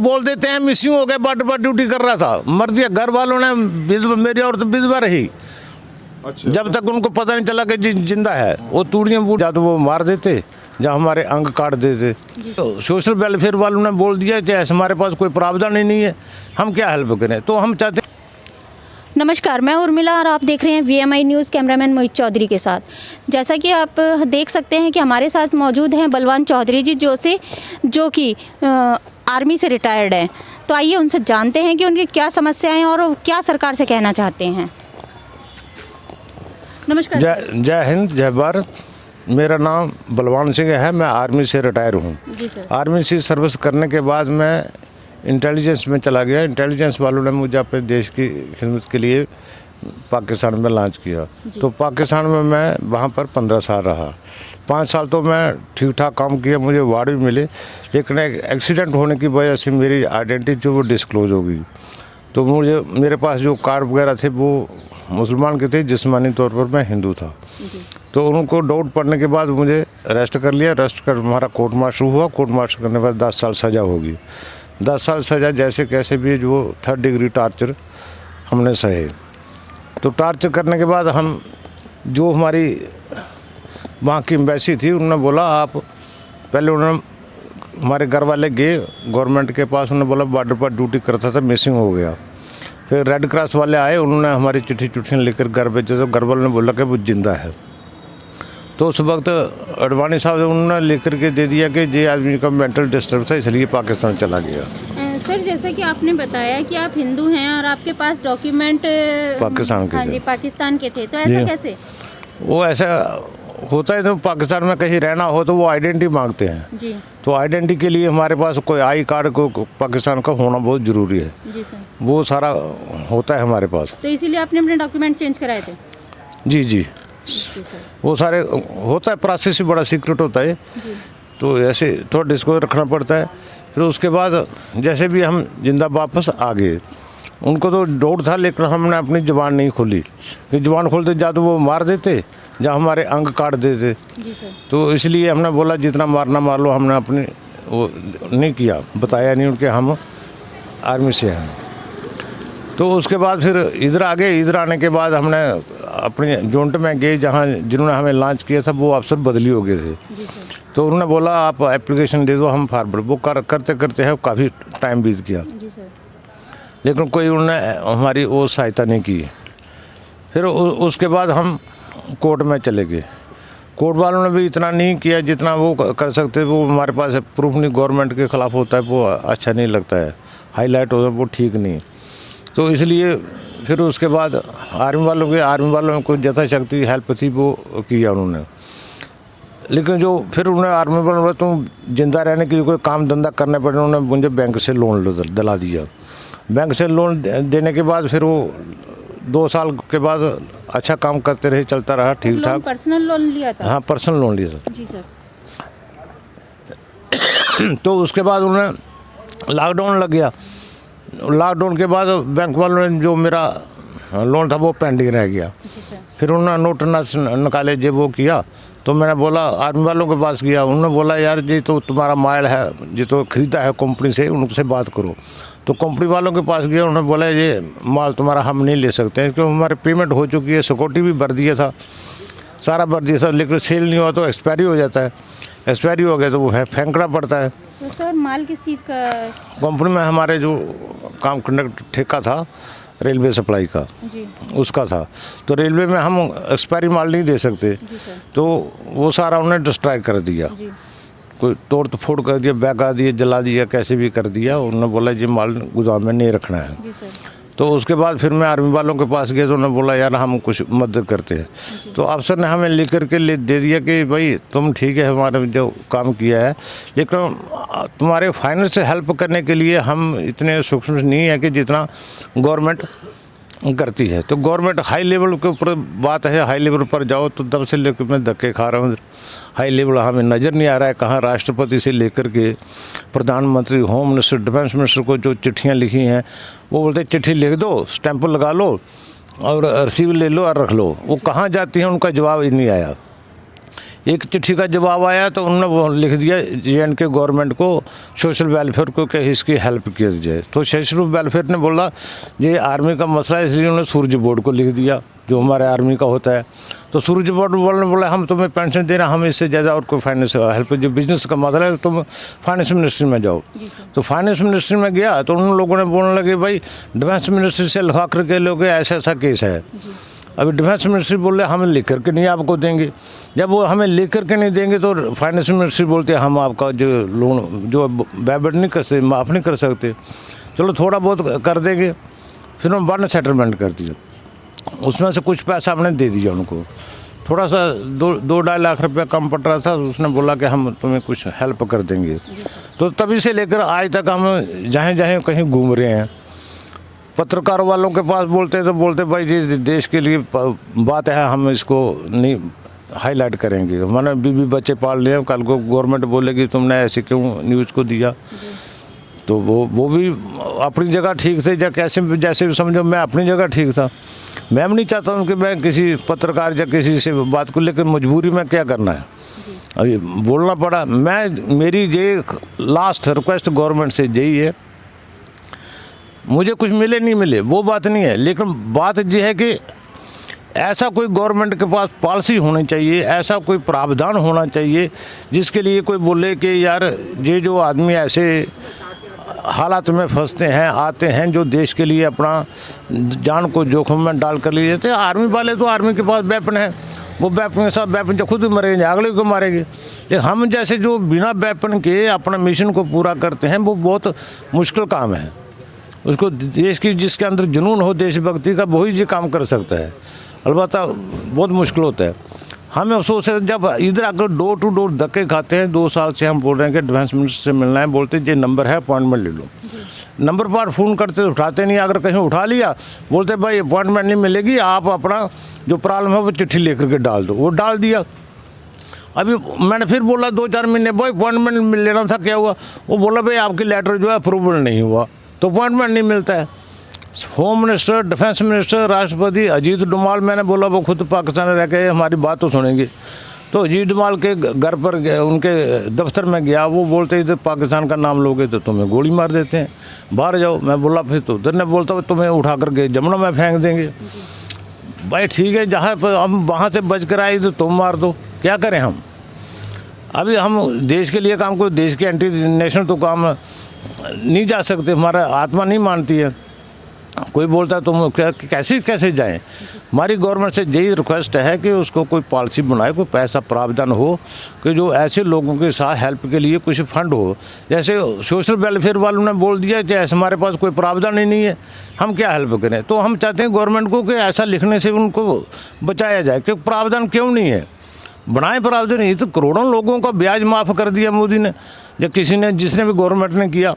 बोल देते हैं मिसिंग हो गया, बॉर्डर पर ड्यूटी कर रहा था, मर दिया। घर वालों ने मेरी औरत विधवा रही। अच्छा। जब तक उनको पता नहीं चला कि जिंदा है, वो तूड़ियाँ बूट या तो वो मार देते या हमारे अंग काट देते। तो सोशल वेलफेयर वालों ने बोल दिया कि ऐसे हमारे पास कोई प्रावधान ही नहीं है, हम क्या हेल्प करें। तो हम चाहते हैं। नमस्कार, मैं उर्मिला और आप देख रहे हैं VMI न्यूज़, कैमरामैन मोहित चौधरी के साथ। जैसा कि आप देख सकते हैं कि हमारे साथ मौजूद हैं बलवान चौधरी जी, जो कि आर्मी से रिटायर्ड हैं। तो आइए उनसे जानते हैं कि उनकी क्या समस्याएं हैं और वो क्या सरकार से कहना चाहते हैं। नमस्कार। जय हिंद, जय भारत। मेरा नाम बलवान सिंह है, मैं आर्मी से रिटायर हूँ। जी सर। आर्मी से सर्विस करने के बाद मैं इंटेलिजेंस में चला गया। इंटेलिजेंस वालों ने मुझे अपने देश की खिदमत के लिए पाकिस्तान में लॉन्च किया। तो पाकिस्तान में मैं वहाँ पर 15 साल रहा। 5 साल तो मैं ठीक ठाक काम किया, मुझे अवार्ड भी मिले। लेकिन एक एक्सीडेंट होने की वजह से मेरी आइडेंटिटी जो वो डिस्क्लोज हो गई। तो मेरे पास जो कार्ड वगैरह थे वो मुसलमान के थे, जिस्मानी तौर पर मैं हिंदू था। तो उनको डाउट पड़ने के बाद मुझे अरेस्ट कर लिया। अरेस्ट कर हमारा कोर्ट मार्शल हुआ। कोर्ट मार्शल करने के बाद 10 साल सज़ा होगी। 10 साल सज़ा जैसे कैसे भी जो 3rd डिग्री टार्चर हमने सहे। तो टार्चर करने के बाद हम जो हमारी वहाँ की एम्बेसी थी, उन्होंने बोला आप पहले हमारे घर वाले गए गवर्नमेंट के पास। उन्होंने बोला बॉर्डर पर ड्यूटी करता था, मिसिंग हो गया। फिर रेड क्रॉस वाले आए, उन्होंने हमारी चिट्ठियाँ लेकर घर भेजे। तो घर वालों ने बोला कि वो जिंदा है। तो उस वक्त अडवाणी साहब उन्होंने लेकर के दे दिया कि ये आदमी का मेंटल डिस्टर्ब था, इसलिए पाकिस्तान चला गया। सर, जैसा कि आपने बताया कि आप हिंदू हैं और आपके पास डॉक्यूमेंट पाकिस्तान के हाँ थे। जी, पाकिस्तान के थे, तो ऐसा कैसे? वो ऐसा होता है, तो पाकिस्तान में कहीं रहना हो तो वो आइडेंटिटी मांगते हैं जी। तो आइडेंटिटी के लिए हमारे पास कोई आई कार्ड को पाकिस्तान का होना बहुत ज़रूरी है। जी सर। वो सारा होता है हमारे पास। तो इसीलिए आपने अपने डॉक्यूमेंट चेंज कराए थे? जी जी, जी सर। वो सारे होता है, प्रोसेस भी बड़ा सीक्रेट होता है। जी। तो ऐसे थोड़ा डिस्क्लोज रखना पड़ता है। फिर उसके बाद जैसे भी हम जिंदा वापस आ गए। उनको तो डाउट था, लेकिन हमने अपनी ज़ुबान नहीं खोली कि ज़ुबान खोलते जा तो वो मार देते या हमारे अंग काट देते। जी सर। तो इसलिए हमने बोला जितना मारना मार लो। हमने अपनी वो नहीं किया, बताया नहीं उनके हम आर्मी से हैं। तो उसके बाद फिर इधर आ गए। इधर आने के बाद हमने अपने यूनिट में गए जहाँ जिन्होंने हमें लॉन्च किया था, वो अफसर बदली हो गए थे। जी सर। तो उन्होंने बोला आप एप्लीकेशन दे दो, हम फॉरवर्ड। वो करते करते हैं काफ़ी टाइम बीत गया, जी सर। लेकिन कोई उन्होंने हमारी वो सहायता नहीं की। फिर उसके बाद हम कोर्ट में चले गए। कोर्ट वालों ने भी इतना नहीं किया जितना वो कर सकते। वो हमारे पास प्रूफ नहीं, गवर्नमेंट के ख़िलाफ़ होता है, वो अच्छा नहीं लगता है, हाईलाइट होता है, वो ठीक नहीं। तो इसलिए फिर उसके बाद आर्मी वालों को यथाशक्ति हेल्प थी वो किया उन्होंने। लेकिन जो फिर उन्होंने आर्मी वालों ने तुम जिंदा रहने के लिए कोई काम धंधा करने पड़े, उन्होंने मुझे बैंक से लोन दिला दिया। बैंक से लोन देने के बाद फिर वो 2 साल के बाद अच्छा काम करते रहे, चलता रहा ठीक ठाक। पर्सनल लोन लिया था? हाँ, पर्सनल लोन लिया था। जी सर। तो उसके बाद उन्हें लॉकडाउन लग गया। लॉकडाउन के बाद बैंक वालों ने जो मेरा लोन था वो पेंडिंग रह गया। फिर उन्होंने नोट निकाले, जब वो किया तो मैंने बोला आर्मी वालों के पास गया। उन्होंने बोला यार ये तो तुम्हारा माल है, ये तो ख़रीदा है कंपनी से, उनसे बात करो। तो कंपनी वालों के पास गया, उन्होंने बोला ये माल तुम्हारा हम नहीं ले सकते हैं क्योंकि हमारी पेमेंट हो चुकी है, सिक्योरिटी भी भर दिया था, सारा भर दिया था, लेकिन सेल नहीं हुआ तो एक्सपायरी हो जाता है। एक्सपायरी हो गया तो वो फेंकना पड़ता है। तो सर माल किस चीज़ का? कंपनी में हमारे जो काम कंडक्ट ठेका था रेलवे सप्लाई का, जी। उसका था। तो रेलवे में हम एक्सपायरी माल नहीं दे सकते। जी सर। तो वो सारा उन्होंने डिस्ट्रॉय कर दिया। जी। कोई तोड़ फोड़ कर दिया, बहका दिया, जला दिया, कैसे भी कर दिया। उन्होंने बोला ये माल गोदाम में नहीं रखना है। जी सर। तो उसके बाद फिर मैं आर्मी वालों के पास गया तो उन्होंने बोला यार हम कुछ मदद करते हैं। तो अफसर ने हमें लिख करके दे दिया कि भाई तुम ठीक है, हमारे जो काम किया है, लेकिन तुम्हारे फाइनेंस से हेल्प करने के लिए हम इतने सूक्ष्म नहीं है कि जितना गवर्नमेंट करती है। तो गवर्नमेंट हाई लेवल के ऊपर बात है, हाई लेवल पर जाओ तो तब से लेकर मैं धक्के खा रहा हूँ। हाई लेवल हमें नज़र नहीं आ रहा है कहाँ। राष्ट्रपति से लेकर के प्रधानमंत्री, होम मिनिस्टर, डिफेंस मिनिस्टर को जो चिट्ठियाँ लिखी हैं, वो बोलते चिट्ठी लिख दो, स्टैंप लगा लो और रिसीव ले लो और रख लो। वो कहाँ जाती हैं उनका जवाब ही नहीं आया। एक चिट्ठी का जवाब आया तो उन्होंने वो लिख दिया JNK गवर्नमेंट को, सोशल वेलफेयर को कि इसकी हेल्प किया जाए। तो सोशल वेलफेयर ने बोला ये आर्मी का मसला है, इसलिए उन्होंने सूरज बोर्ड को लिख दिया जो हमारे आर्मी का होता है। तो सूरज बोर्ड ने बोला हम तुम्हें पेंशन दे रहे हैं, हम इससे ज़्यादा और कोई फाइनेंस हेल्प, जो बिजनेस का मसला है तुम फाइनेंस मिनिस्ट्री में जाओ। तो फाइनेंस मिनिस्ट्री में गया तो उन लोगों ने बोलने लगे भाई डिफेंस मिनिस्ट्री से लिखा करके लोगे, ऐसा ऐसा केस है। अभी डिफेंस मिनिस्ट्री बोल रहे हमें लिख करके नहीं आपको देंगे। जब वो हमें लिख करके नहीं देंगे तो फाइनेंस मिनिस्ट्री बोलते हैं हम आपका जो लोन जो बेबेट नहीं कर सकते, माफ़ नहीं कर सकते, चलो थोड़ा बहुत कर देंगे। फिर हम वन सेटलमेंट कर दिया, उसमें से कुछ पैसा हमने दे दिया उनको, थोड़ा सा 2-2.5 लाख रुपया कम पड़ रहा था। उसने बोला कि हम तुम्हें कुछ हेल्प कर देंगे। तो तभी से लेकर आज तक हम जहाँ जहाँ कहीं घूम रहे हैं, पत्रकार वालों के पास बोलते हैं तो बोलते भाई जी देश के लिए बात है, हम इसको नहीं हाईलाइट करेंगे। मैंने बीवी बच्चे पाल लिए, कल को गवर्नमेंट बोलेगी तुमने ऐसे क्यों न्यूज़ को दिया। तो वो भी अपनी जगह ठीक थे, या कैसे जैसे भी समझो, मैं अपनी जगह ठीक था। मैं भी नहीं चाहता हूँ कि मैं किसी पत्रकार या किसी से बात को लेकर मजबूरी में क्या करना है, अभी बोलना पड़ा। मेरी ये लास्ट रिक्वेस्ट गवर्नमेंट से यही है, मुझे कुछ मिले नहीं मिले वो बात नहीं है, लेकिन बात ये है कि ऐसा कोई गवर्नमेंट के पास पॉलिसी होनी चाहिए, ऐसा कोई प्रावधान होना चाहिए जिसके लिए कोई बोले कि यार ये जो आदमी ऐसे हालात में फंसते हैं, आते हैं, जो देश के लिए अपना जान को जोखिम में डाल कर लिए जाते हैं। आर्मी वाले तो आर्मी के पास वेपन है, वो वेपन के साथ वेपन जो खुद मरेंगे अगले को मारेंगे। लेकिन हम जैसे जो बिना वेपन के अपना मिशन को पूरा करते हैं वो बहुत मुश्किल काम है। उसको देश की जिसके अंदर जुनून हो देशभक्ति का वही ये काम कर सकता है, अलबत्ता बहुत मुश्किल होता है। हमें अफसोस है जब इधर आकर डोर टू डोर धक्के खाते हैं। 2 साल से हम बोल रहे हैं कि डिफेंस मिनिस्टर से मिलना है, बोलते ये नंबर है अपॉइंटमेंट ले लो। नंबर पर फ़ोन करते तो उठाते नहीं, अगर कहीं उठा लिया बोलते भाई अपॉइंटमेंट नहीं मिलेगी, आप अपना जो प्रॉब्लम है वो चिट्ठी लेकर के डाल दो। वो डाल दिया। अभी मैंने फिर बोला 2-4 महीने भाई अपॉइंटमेंट लेना था, क्या हुआ? वो बोला भाई आपकी लेटर जो है अप्रूवल नहीं हुआ, तो अपॉइंटमेंट नहीं मिलता है। होम मिनिस्टर, डिफेंस मिनिस्टर, राष्ट्रपति अजीत डोभाल, मैंने बोला वो खुद पाकिस्तान में रह के हमारी बात तो सुनेंगे। तो अजीत डोभाल के घर पर उनके दफ्तर में गया, वो बोलते इधर पाकिस्तान का नाम लोगे तो तुम्हें गोली मार देते हैं, बाहर जाओ। मैं बोला फिर तो उधर ने बोलता तुम्हें उठा करके जमुना में फेंक देंगे। भाई ठीक है, जहाँ पर हम वहाँ से बच कर आए तो तुम मार दो, क्या करें हम? अभी हम देश के लिए काम, कोई देश के एंटी नेशनल तो काम नहीं जा सकते, हमारा आत्मा नहीं मानती है। कोई बोलता है तुम कैसे जाएं। हमारी गवर्नमेंट से यही रिक्वेस्ट है कि उसको कोई पॉलिसी बनाए, कोई पैसा प्रावधान हो कि जो ऐसे लोगों के साथ हेल्प के लिए कुछ फंड हो। जैसे सोशल वेलफेयर वालों ने बोल दिया कि ऐसे हमारे पास कोई प्रावधान ही नहीं है, हम क्या हेल्प करें। तो हम चाहते हैं गवर्नमेंट को कि ऐसा लिखने से उनको बचाया जाए कि प्रावधान क्यों नहीं है, बनाए प्रावधान। नहीं तो करोड़ों लोगों का ब्याज माफ़ कर दिया मोदी ने या किसी ने, जिसने भी गवर्नमेंट ने किया।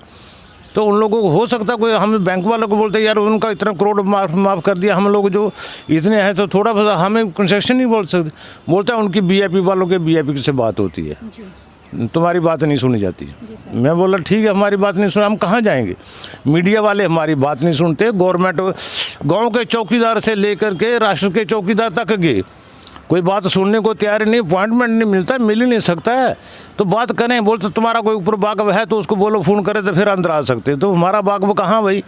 तो उन लोगों को हो सकता कोई, हम बैंक वालों को बोलते यार उनका इतना करोड़ माफ़ कर दिया, हम लोग जो इतने हैं तो थोड़ा बहुत हमें कंसेशन नहीं बोल सकते। बोलता है उनकी VIP वालों के VIP से बात होती है, तुम्हारी बात नहीं सुनी जाती। मैं बोला ठीक है, हमारी बात नहीं सुना, हम कहाँ जाएंगे? मीडिया वाले हमारी बात नहीं सुनते। गवर्नमेंट गाँव के चौकीदार से लेकर के राष्ट्र के चौकीदार तक गए, कोई बात सुनने को तैयार नहीं। अपॉइंटमेंट नहीं मिलता, मिल ही नहीं सकता है तो बात करें। बोलते तुम्हारा कोई ऊपर बागब है तो उसको बोलो फ़ोन करे तो फिर अंदर आ सकते। तो हमारा बागब कहाँ भाई?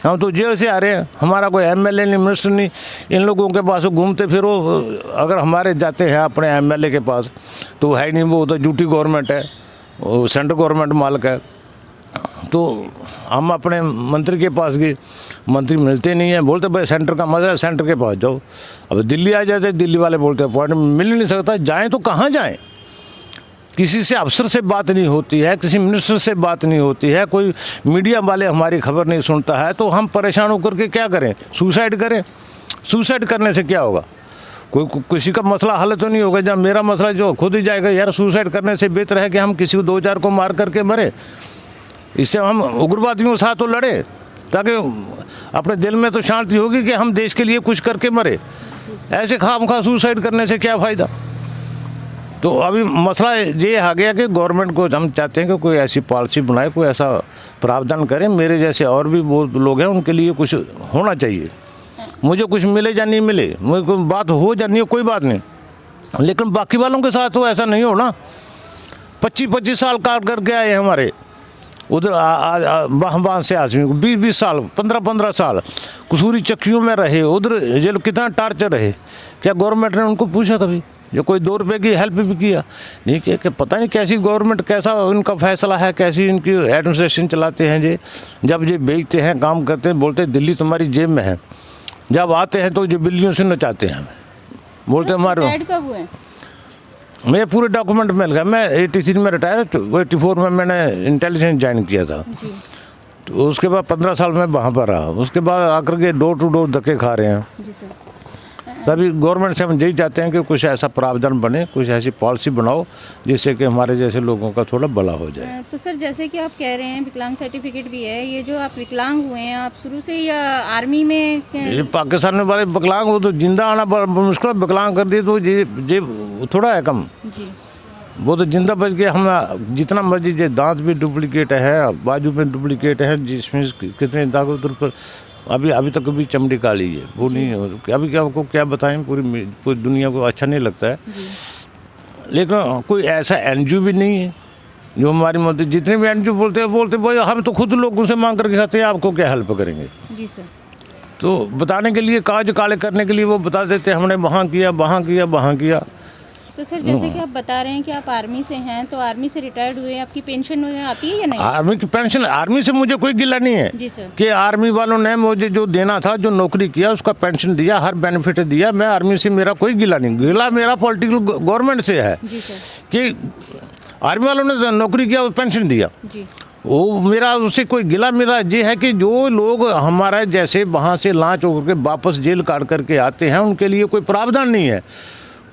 हम तो जेल से आ रहे हैं, हमारा कोई MLA नहीं, मिनिस्टर नहीं। इन लोगों के पास घूमते फिरो। अगर हमारे जाते हैं अपने MLA के पास तो है नहीं, वो तो झूठी गवर्नमेंट है, वो सेंट्रल गवर्नमेंट मालिक है। तो हम अपने मंत्री के पास गए, मंत्री मिलते नहीं हैं, बोलते भाई सेंटर का मजा है, सेंटर के पास जाओ। अब दिल्ली आ जाते, दिल्ली वाले बोलते हैं अपॉइंटमेंट मिल नहीं सकता। जाएं तो कहाँ जाएं? किसी से अफसर से बात नहीं होती है, किसी मिनिस्टर से बात नहीं होती है, कोई मीडिया वाले हमारी खबर नहीं सुनता है। तो हम परेशान होकर के क्या करें? सुसाइड करें? सुसाइड करने से क्या होगा? कोई किसी का मसला हल तो नहीं होगा। जब मेरा मसला जो खुद ही जाएगा, यार सुसाइड करने से बेहतर है कि हम किसी को 2-4 को मार करके मरे। इससे हम उग्रवादियों के साथ तो लड़े, ताकि अपने दिल में तो शांति होगी कि हम देश के लिए कुछ करके मरे। ऐसे खामखा सुसाइड करने से क्या फ़ायदा? तो अभी मसला ये आ गया कि गवर्नमेंट को हम चाहते हैं कि कोई ऐसी पॉलिसी बनाए, कोई ऐसा प्रावधान करें। मेरे जैसे और भी बहुत लोग हैं, उनके लिए कुछ होना चाहिए। मुझे कुछ मिले या नहीं मिले, मुझे कोई बात हो या नहीं हो, कोई बात नहीं, लेकिन बाकी वालों के साथ तो ऐसा नहीं हो ना। 25-25 साल काट करके आए हमारे उधर वहाँ से आदमी को 20-20 साल 15-15 साल कसूरी चक्कियों में रहे, उधर जेल कितना टार्चर रहे। क्या गवर्नमेंट ने उनको पूछा कभी? जो कोई 2 रुपये की हेल्प भी किया नहीं कि पता नहीं कैसी गवर्नमेंट, कैसा उनका फैसला है, कैसी इनकी एडमिनिस्ट्रेशन चलाते हैं जी। जब ये बेचते हैं, काम करते हैं, बोलते हैं दिल्ली तुम्हारी जेब में है, जब आते हैं तो ये बिल्लियों से नचाते हैं, बोलते हैं हमारे। रिटायर्ड कब हुए? मैं पूरे डॉक्यूमेंट मिल गया। मैं 83 में रिटायर, 84 में मैंने इंटेलिजेंस ज्वाइन किया था। तो उसके बाद 15 साल में वहाँ पर रहा। उसके बाद आकर के डोर टू डोर धक्के खा रहे हैं जी सर। सभी। गवर्नमेंट से हम यही चाहते हैं कि कुछ ऐसा प्रावधान बने, कुछ ऐसी पॉलिसी बनाओ जिससे कि हमारे जैसे लोगों का थोड़ा भला हो जाए। तो सर जैसे कि आप कह रहे हैं विकलांग सर्टिफिकेट भी है, ये जो आप विकलांग हुए हैं आप शुरू से या आर्मी में? ये पाकिस्तान में बड़े विकलांग हो तो जिंदा आना बड़ा मुश्किल, विकलांग कर दिए तो ये थोड़ा है कम जी। वो तो जिंदा बच गया। हम जितना मर्जी, ये दांत भी डुप्लीकेट है, बाजू में डुप्लीकेट है, जिसमें कितने दाग उधर पर अभी तक भी चमड़ी काली है, वो नहीं है। अभी क्या आपको क्या बताएं, पूरी दुनिया को अच्छा नहीं लगता है। लेकिन कोई ऐसा एनजीओ भी नहीं है जो हमारी मदद, जितने भी एनजीओ बोलते भाई हम तो खुद लोगों से मांग करके खाते हैं, आपको क्या हेल्प करेंगे। जी सर। तो बताने के लिए, काज काले करने के लिए वो बता देते हैं हमने वहाँ किया, वहाँ किया, वहाँ किया। तो सर जैसे कि आप बता रहे हैं कि आप आर्मी से हैं, तो आर्मी से रिटायर्ड हुए, आपकी पेंशन आती है या नहीं? आर्मी की पेंशन, आर्मी से मुझे कोई गिला नहीं है जी सर। कि आर्मी वालों ने मुझे जो देना था, जो नौकरी किया उसका पेंशन दिया, हर बेनिफिट दिया। मैं आर्मी से, मेरा कोई गिला नहीं, गिला मेरा पॉलिटिकल गवर्नमेंट से है जी सर। कि आर्मी वालों ने नौकरी किया और पेंशन दिया, जी। वो मेरा उससे कोई गिला। मेरा ये है कि जो लोग हमारा जैसे वहाँ से लांच होकर के वापस जेल काट करके आते हैं, उनके लिए कोई प्रावधान नहीं है,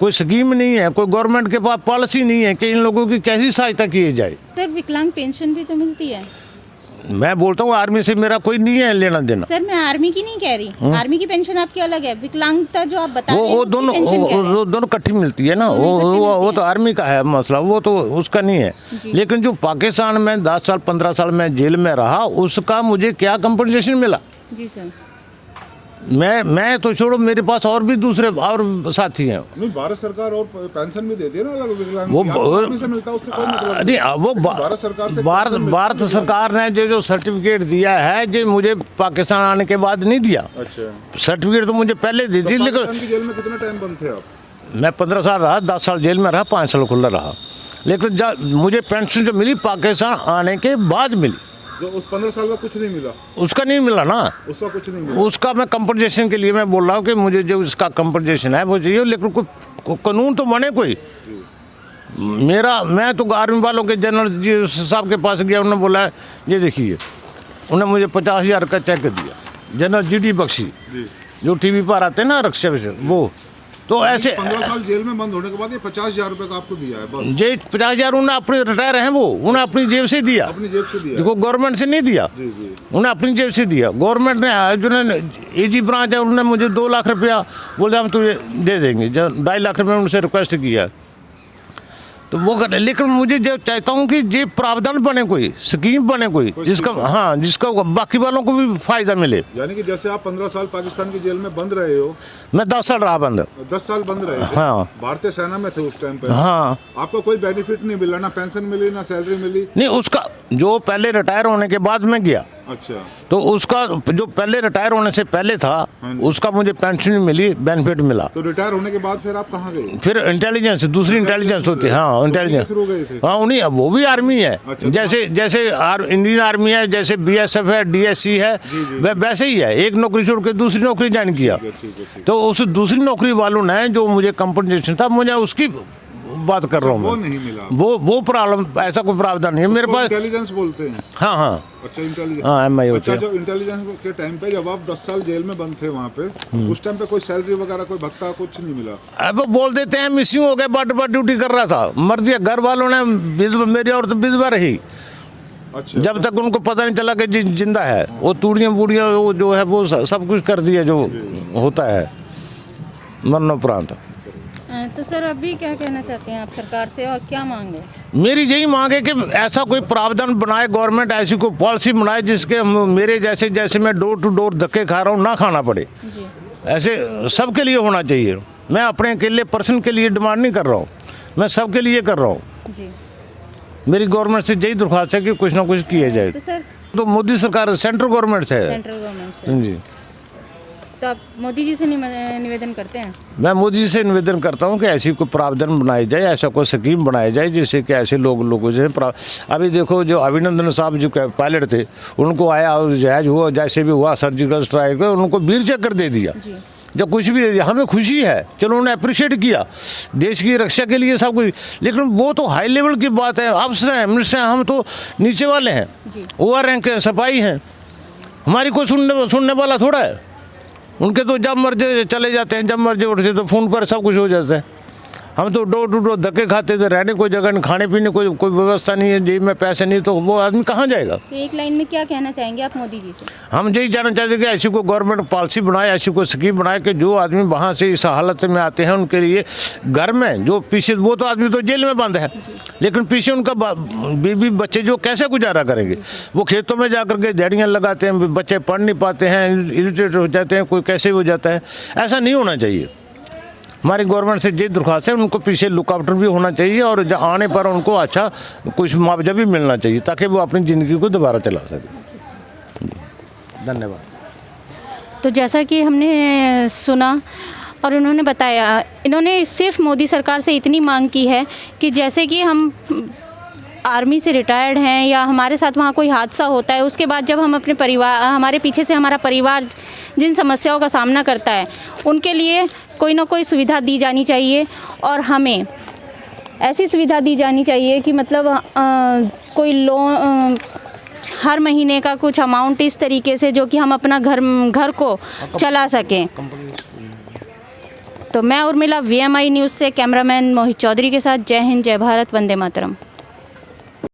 कोई स्कीम नहीं है, कोई गवर्नमेंट के पास पॉलिसी नहीं है कि इन लोगों की कैसी सहायता की जाए। सर विकलांग पेंशन भी तो मिलती है? मैं बोलता हूँ आर्मी से मेरा कोई नहीं है लेना देना। सर मैं आर्मी की नहीं कह रही, आर्मी की पेंशन आपकी अलग है, विकलांगता जो आप बता रहे हैं वो उसकी पेंशन कह रहे हैं। दोनों इकट्ठी मिलती है ना। वो तो आर्मी का है मसला, वो तो उसका नहीं है। लेकिन जो पाकिस्तान में 10 साल 15 साल में जेल में रहा, उसका मुझे क्या कंपनसेशन मिला? जी सर। मैं तो छोड़ो, मेरे पास और भी दूसरे और साथी हैं। नहीं, भारत सरकार और पेंशन भी देती है ना अलग विकलांग वो से मिलता है, उससे कोई मतलब नहीं। वो भारत सरकार से भारत सरकार ने जो सर्टिफिकेट दिया है, जो मुझे पाकिस्तान आने के बाद नहीं दिया। अच्छा, सर्टिफिकेट तो मुझे पहले दी थी। लेकिन पाकिस्तान की जेल में कितना टाइम बंद थे आप? मैं 15 साल रहा, 10 साल जेल में रहा, 5 साल खुला रहा। लेकिन जब मुझे पेंशन जो मिली पाकिस्तान आने के बाद मिली। जो उस 15 साल का कुछ नहीं मिला? उसका नहीं मिला ना, उसका कुछ नहीं मिला। उसका मैं कंपनसेशन के लिए मैं बोल रहा हूँ कि मुझे जो इसका कंपनसेशन है वो चाहिए। लेकिन कोई कानून तो बने कोई। मैं तो आर्मी वालों के जनरल जी साहब के पास गया, उन्होंने बोला ये देखिए, उन्होंने मुझे 50,000 का चेक दिया, जनरल GD बख्शी जो टीवी पर आते हैं ना रक्षा से, वो तो ऐसे 15 साल जेल में बंद होने के बाद ये 50,000 रुपए का आपको दिया है बस? ये 50,000 उन्हें अपने रिटायर हैं, वो उन्हें अपनी जेब से दिया, अपनी जेब से दिया? देखो गवर्नमेंट से नहीं दिया, उन्हें अपनी जेब से दिया। गवर्नमेंट ने जो AG ब्रांच है, उन्होंने मुझे 2 लाख रुपया बोले हम तुझे दे देंगे, 2.5 लाख रुपये उनसे रिक्वेस्ट किया तो वो कर। लेकिन मुझे जो चाहता हूँ कि ये प्रावधान बने, कोई स्कीम बने, कोई जिसका हाँ जिसका बाकी वालों को भी फायदा मिले। यानी कि जैसे आप 15 साल पाकिस्तान की जेल में बंद रहे हो? मैं 10 साल रहा बंद। 10 साल बंद रहे थे? हाँ। भारतीय सेना में थे उस टाइम पे? हाँ। आपको कोई बेनिफिट नहीं मिला, ना पेंशन मिली, ना सैलरी मिली? नहीं, उसका जो पहले रिटायर होने के बाद में गया, अच्छा, तो उसका जो पहले रिटायर होने से पहले था, उसका मुझे पेंशन मिली, बेनिफिट मिला। तो रिटायर होने के बाद फिर आप कहाँ गए? फिर इंटेलिजेंस, दूसरी इंटेलिजेंस होती है। हाँ, इंटेलिजेंस। हाँ, उन्हीं, वो भी आर्मी है। अच्छा, जैसे इंडियन आर्मी है, जैसे BSF है, DSC है, वैसे ही है। एक नौकरी छोड़ के दूसरी नौकरी ज्वाइन किया, तो उस दूसरी नौकरी वालों ने जो मुझे कंपनसेशन था, मुझे उसकी बात कर रहा हूँ। वो नहीं मिला? वो प्रॉब्लम, ऐसा कोई प्रावधान नहीं है मेरे पास। इंटेलिजेंस बोलते हैं? हाँ हाँ। अच्छा, इंटेलिजेंस। हाँ, MI होती है। अच्छा, जो इंटेलिजेंस के टाइम पे जब आप 10 साल जेल में बंद थे वहाँ पे, उस टाइम पे कोई सैलरी वगैरह, कोई भत्ता, कुछ नहीं मिला? अब बोल देते हैं मिसिंग हो गए, बट ड्यूटी कर रहा था, मर दिया। घर वालों ने मेरी औरत विधवा रही। अच्छा, जब तक उनको पता नहीं चला कि जिंदा है। वो तूड़ियाँ बूढ़ियाँ वो जो है वो सब कुछ कर दिया जो होता है मरणोपरांत। तो सर अभी क्या कहना चाहते हैं आप सरकार से, और क्या मांग है? मेरी यही मांग है कि ऐसा कोई प्रावधान बनाए गवर्नमेंट, ऐसी कोई पॉलिसी बनाए जिसके मेरे जैसे मैं डोर टू डोर धक्के खा रहा हूँ ना खाना पड़े। ऐसे सबके लिए होना चाहिए। मैं अपने अकेले पर्सन के लिए डिमांड नहीं कर रहा हूँ, मैं सबके लिए कर रहा हूँ। जी। मेरी गवर्नमेंट से यही दरख्वास्त है कि कुछ ना कुछ किया जाए। तो सर तो मोदी सरकार सेंट्रल गवर्नमेंट से है। सेंट्रल गवर्नमेंट से, जी, तो आप मोदी जी से निवेदन करते हैं? मैं मोदी जी से निवेदन करता हूँ कि ऐसी कोई प्रावधान बनाई जाए, ऐसा कोई स्कीम बनाई जाए जिससे कि ऐसे लोगों से अभी देखो जो अभिनंदन साहब जो पायलट थे उनको आया और जहाज हुआ, जैसे भी हुआ सर्जिकल स्ट्राइक, उनको वीर चक्र दे दिया। जब कुछ भी दे दिया, हमें खुशी है, चलो उन्होंने अप्रिशिएट किया देश की रक्षा के लिए सब कुछ, लेकिन वो तो हाई लेवल की बात है। अफसर हैं, मिनिस्टर हैं, हम तो नीचे वाले हैं, ओवर रैंक हैं, सफाई हैं, हमारी कोई सुनने वाला थोड़ा है। उनके तो जब मर्जी चले जाते हैं, जब मर्जी उठते, तो फ़ोन पर सब कुछ हो जाता है। हम तो डोर टू डोर धक्के खाते थे, रहने कोई जगह नहीं, खाने पीने कोई व्यवस्था नहीं है, जेब में पैसे नहीं, तो वो आदमी कहाँ जाएगा। तो एक लाइन में क्या कहना चाहेंगे आप मोदी जी से? हम यही जानना चाहते हैं कि ऐसी कोई गवर्नमेंट पॉलिसी बनाए, ऐसी कोई स्कीम बनाए कि जो आदमी वहाँ से इस हालत में आते हैं उनके लिए घर में जो पीछे, वो तो आदमी तो जेल में बंद है, लेकिन पीछे उनका बीवी बच्चे जो कैसे गुजारा करेंगे। वो खेतों में जाकर के दिहाड़ियाँ लगाते हैं, बच्चे पढ़ नहीं पाते हैं, इरिटेट हो जाते हैं, कोई कैसे हो जाता है। ऐसा नहीं होना चाहिए। हमारी गवर्नमेंट से ये दरख्वास्त है, उनको पीछे लुकआउटर भी होना चाहिए और आने पर उनको अच्छा कुछ मुआवजा भी मिलना चाहिए ताकि वो अपनी ज़िंदगी को दोबारा चला सके। धन्यवाद। तो जैसा कि हमने सुना और उन्होंने बताया, इन्होंने सिर्फ मोदी सरकार से इतनी मांग की है कि जैसे कि हम आर्मी से रिटायर्ड हैं या हमारे साथ वहाँ कोई हादसा होता है, उसके बाद जब हम अपने परिवार, हमारे पीछे से हमारा परिवार जिन समस्याओं का सामना करता है, उनके लिए कोई ना कोई सुविधा दी जानी चाहिए। और हमें ऐसी सुविधा दी जानी चाहिए कि मतलब कोई लोन हर महीने का कुछ अमाउंट इस तरीके से जो कि हम अपना घर को चला सकें। तो मैं उर्मिला, VMI न्यूज़ से कैमरामैन मोहित चौधरी के साथ, जय हिंद, जय भारत, वंदे मातरम।